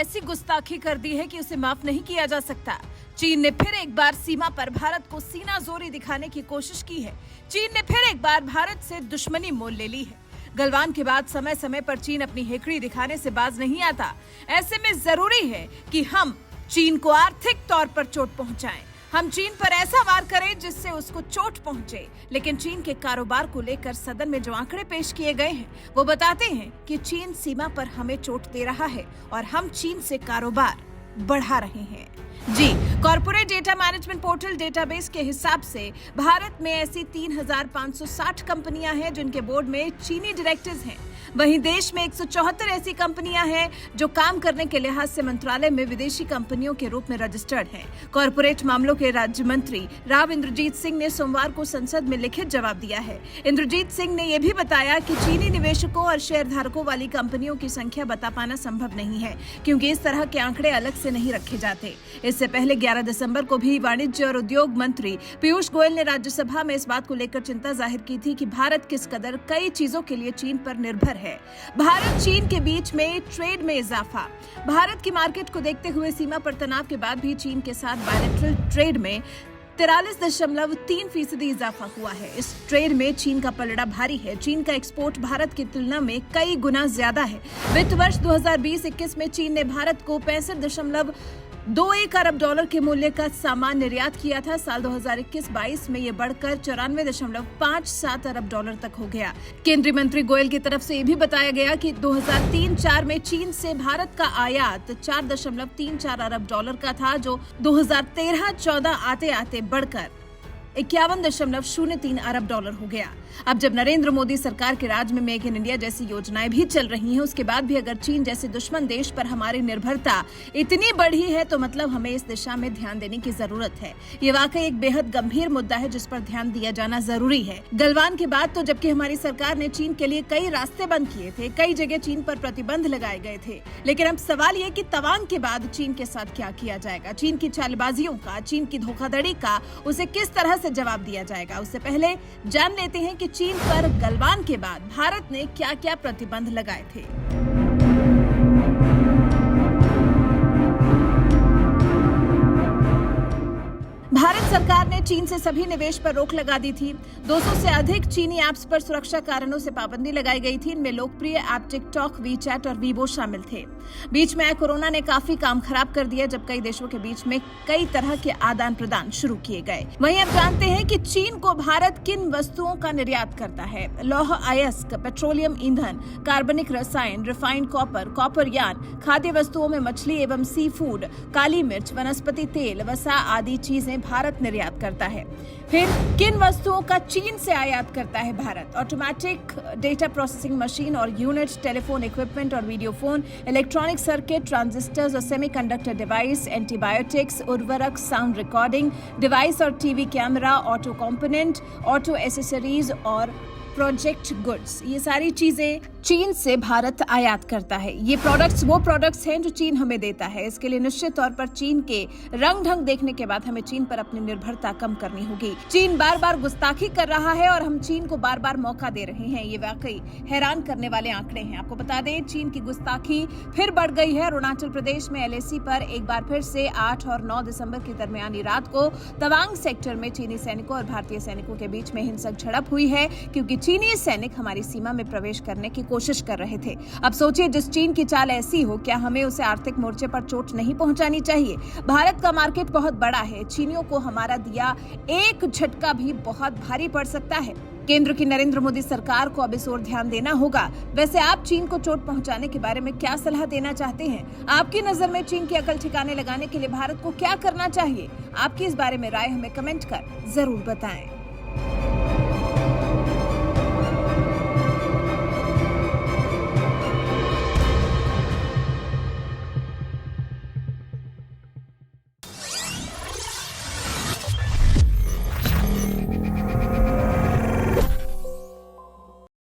ऐसी गुस्ताखी कर दी है कि उसे माफ नहीं किया जा सकता। चीन ने फिर एक बार सीमा पर भारत को सीना जोरी दिखाने की कोशिश की है। चीन ने फिर एक बार भारत से दुश्मनी मोल ले ली है। गलवान के बाद समय समय पर चीन अपनी हेकड़ी दिखाने से बाज नहीं आता। ऐसे में जरूरी है कि हम चीन को आर्थिक तौर पर चोट पहुंचाएं। हम चीन पर ऐसा वार करें जिससे उसको चोट पहुंचे। लेकिन चीन के कारोबार को लेकर सदन में जो आंकड़े पेश किए गए हैं वो बताते हैं कि चीन सीमा पर हमें चोट दे रहा है और हम चीन से कारोबार बढ़ा रहे हैं। जी, corporate data management portal database के हिसाब से भारत में ऐसी 3,560 कंपनियां हैं जिनके बोर्ड में चीनी डायरेक्टर्स हैं। वहीं देश में 174 ऐसी कंपनियां हैं जो काम करने के लिहाज से मंत्रालय में विदेशी कंपनियों के रूप में रजिस्टर्ड हैं। कॉर्पोरेट मामलों के राज्य मंत्री राव इंद्रजीत सिंह ने सोमवार को संसद में लिखित जवाब दिया है। इंद्रजीत सिंह ने यह भी बताया कि चीनी निवेशकों और शेयरधारकों वाली कंपनियों की संख्या बता पाना संभव नहीं है, क्योंकि इस तरह के आंकड़े अलग से नहीं रखे जाते। इससे पहले 11 दिसंबर को भी वाणिज्य और उद्योग मंत्री पीयूष गोयल ने राज्यसभा में इस बात को लेकर चिंता जाहिर की थी कि भारत किस कदर कई चीजों के लिए चीन पर निर्भर है। भारत चीन के बीच में ट्रेड में इजाफा। भारत की मार्केट को देखते हुए सीमा पर तनाव के बाद भी चीन के साथ बायलैटरल ट्रेड में 43.3% इजाफा हुआ है। इस ट्रेड में चीन का पलड़ा भारी है। चीन का एक्सपोर्ट भारत की तुलना में कई गुना ज्यादा है। वित्त वर्ष 2020-21 में चीन ने भारत को 65.21 अरब डॉलर के मूल्य का सामान निर्यात किया था। साल 2021-22 में ये बढ़कर 94.57 अरब डॉलर तक हो गया। केंद्रीय मंत्री गोयल की तरफ से ये भी बताया गया कि 2003-04 में चीन से भारत का आयात 4.34 अरब डॉलर का था, जो 2013-14 आते आते बढ़कर 51.03 अरब डॉलर हो गया। अब जब नरेंद्र मोदी सरकार के राज में मेक इन इंडिया जैसी योजनाएं भी चल रही हैं, उसके बाद भी अगर चीन जैसे दुश्मन देश पर हमारी निर्भरता इतनी बढ़ी है तो मतलब हमें इस दिशा में ध्यान देने की जरूरत है। ये वाकई एक बेहद गंभीर मुद्दा है जिस पर ध्यान दिया जाना जरूरी है। गलवान के बाद तो जबकि हमारी सरकार ने चीन के लिए कई रास्ते बंद किए थे, कई जगह चीन पर प्रतिबंध लगाए गए थे, लेकिन अब सवाल ये कि तवांग के बाद चीन के साथ क्या किया जाएगा। चीन की चालबाजियों का, चीन की धोखाधड़ी का उसे किस तरह से जवाब दिया जाएगा। उससे पहले जान लेते हैं कि चीन पर गलवान के बाद भारत ने क्या क्या प्रतिबंध लगाए थे। भारत सरकार ने चीन से सभी निवेश पर रोक लगा दी थी। 200 से अधिक चीनी ऐप्स पर सुरक्षा कारणों से पाबंदी लगाई गई थी। इनमें लोकप्रिय ऐप टिकटॉक, वीचैट और वीबो शामिल थे। बीच में कोरोना ने काफी काम खराब कर दिया जब कई देशों के बीच में कई तरह के आदान प्रदान शुरू किए गए। वहीं अब जानते हैं कि चीन को भारत किन वस्तुओं का निर्यात करता है। लौह अयस्क, पेट्रोलियम ईंधन, कार्बनिक रसायन, रिफाइंड कॉपर, कॉपर यान, खाद्य वस्तुओं में मछली एवं सी फूड, काली मिर्च, वनस्पति तेल, वसा आदि चीजें भारत निर्यात करता है। फिर किन वस्तुओं का चीन से आयात करता है Bharat? Automatic data processing machine और यूनिट, टेलीफोन इक्विपमेंट और video phone, electronic circuit, transistors और सेमीकंडक्टर डिवाइस, एंटीबायोटिक्स, उर्वरक, साउंड रिकॉर्डिंग डिवाइस और TV camera, auto component, auto accessories और प्रोजेक्ट गुड्स, ये सारी चीजें चीन से भारत आयात करता है। ये प्रोडक्ट्स वो प्रोडक्ट्स हैं जो चीन हमें देता है। इसके लिए निश्चित तौर पर चीन के रंग ढंग देखने के बाद हमें चीन पर अपनी निर्भरता कम करनी होगी। चीन बार बार गुस्ताखी कर रहा है और हम चीन को बार बार मौका दे रहे हैं। ये वाकई हैरान करने वाले आंकड़े हैं। आपको बता दें, चीन की गुस्ताखी फिर बढ़ गई है। अरुणाचल प्रदेश में LAC पर एक बार फिर से 8 और 9 दिसंबर की दरमियानी रात को तवांग सेक्टर में चीनी सैनिकों और भारतीय सैनिकों के बीच में हिंसक झड़प हुई है, क्योंकि चीनी सैनिक हमारी सीमा में प्रवेश करने की कोशिश कर रहे थे। अब सोचिए, जिस चीन की चाल ऐसी हो, क्या हमें उसे आर्थिक मोर्चे पर चोट नहीं पहुंचानी चाहिए? भारत का मार्केट बहुत बड़ा है। चीनियों को हमारा दिया एक झटका भी बहुत भारी पड़ सकता है। केंद्र की नरेंद्र मोदी सरकार को अब इस ओर ध्यान देना होगा। वैसे आप चीन को चोट पहुंचाने के बारे में क्या सलाह देना चाहते हैं? आपकी नजर में चीन की अकल ठिकाने लगाने के लिए भारत को क्या करना चाहिए? आपकी इस बारे में राय हमें कमेंट कर जरूर बताएं।